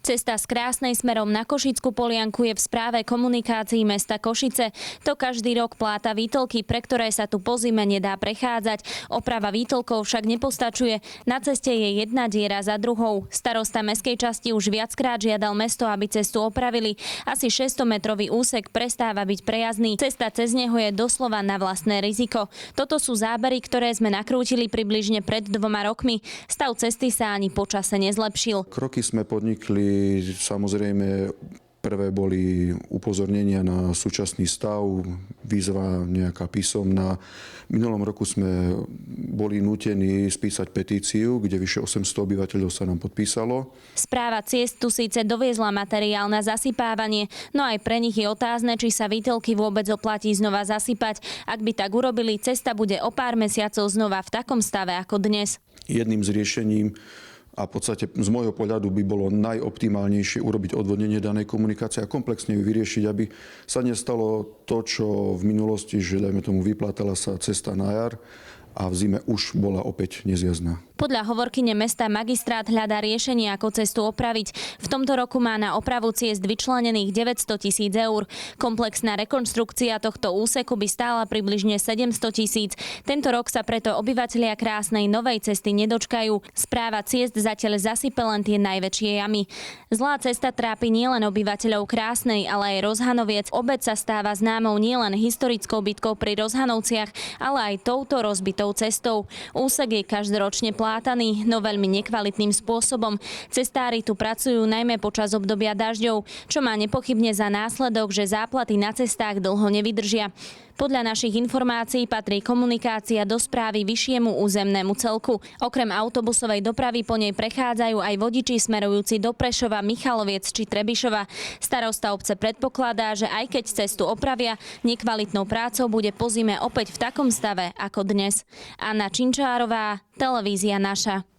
Cesta z Krásnej smerom na Košickú Polianku je v správe komunikácií mesta Košice. To každý rok pláta výtlky, pre ktoré sa tu po zime nedá prechádzať. Oprava výtlkov však nepostačuje. Na ceste je jedna diera za druhou. Starosta mestskej časti už viackrát žiadal mesto, aby cestu opravili. Asi 600-metrový úsek prestáva byť prejazdný. Cesta cez neho je doslova na vlastné riziko. Toto sú zábery, ktoré sme nakrútili približne pred 2 rokmi. Stav cesty sa ani po čase nezlepšil. Kroky sme podnikli. Samozrejme, prvé boli upozornenia na súčasný stav, výzva nejaká písomná. V minulom roku sme boli nútení spísať petíciu, kde vyše 800 obyvateľov sa nám podpísalo. Správa ciest tu síce doviezla materiál na zasypávanie, no aj pre nich je otázne, či sa výtlky vôbec oplatí znova zasypať. Ak by tak urobili, cesta bude o pár mesiacov znova v takom stave ako dnes. Jedným z riešením a v podstate z môjho pohľadu by bolo najoptimálnejšie urobiť odvodnenie danej komunikácie a komplexne ju vyriešiť, aby sa nestalo to, čo v minulosti, že dajme tomu vyplátala sa cesta na jar a v zime už bola opäť nezjazdná. Podľa hovorkyne mesta magistrát hľadá riešenie, ako cestu opraviť. V tomto roku má na opravu ciest vyčlenených 900 000 eur. Komplexná rekonštrukcia tohto úseku by stála približne 700 000. Tento rok sa preto obyvatelia Krásnej novej cesty nedočkajú. Správa ciest zatiaľ zasype len tie najväčšie jamy. Zlá cesta trápi nielen obyvateľov Krásnej, ale aj Rozhanoviec. Obec sa stáva známou nielen historickou bitkou pri Rozhanovciach, ale aj touto rozbitou cestou. Úsek je každoročne plátaný, no veľmi nekvalitným spôsobom. Cestári tu pracujú najmä počas obdobia dažďov, čo má nepochybne za následok, že záplaty na cestách dlho nevydržia. Podľa našich informácií patrí komunikácia do správy vyššiemu územnému celku. Okrem autobusovej dopravy po nej prechádzajú aj vodiči smerujúci do Prešova, Michaloviec či Trebišova. Starosta obce predpokladá, že aj keď cestu opravia, nekvalitnou prácou bude po zime opäť v takom stave ako dnes. Anna Činčárová, televízia Naša.